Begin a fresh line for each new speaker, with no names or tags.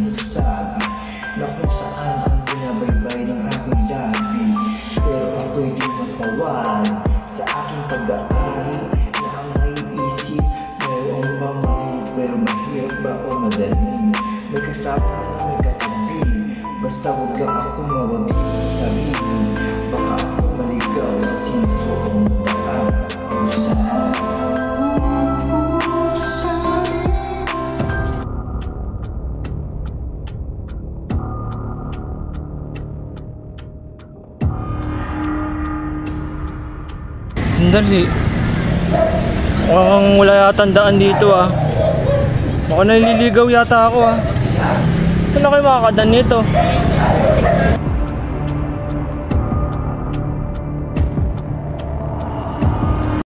sinasabi na kung saan ang binabaybay ng aking labi. Pero ako'y di mapawari sa aking pag-aari na ang naiisip, mayroong bang mali, pero mahirap ba o madali? May kasama na may katabi, basta huwag lang ako mawag sa sarili. Baka ako maligaw sa sinusukong daan kung saan.
Sandali. Mukhang wala yata ang daan dito ah. Mukhang naliligaw yata ako ah. Saan na kayo makakadaan nito?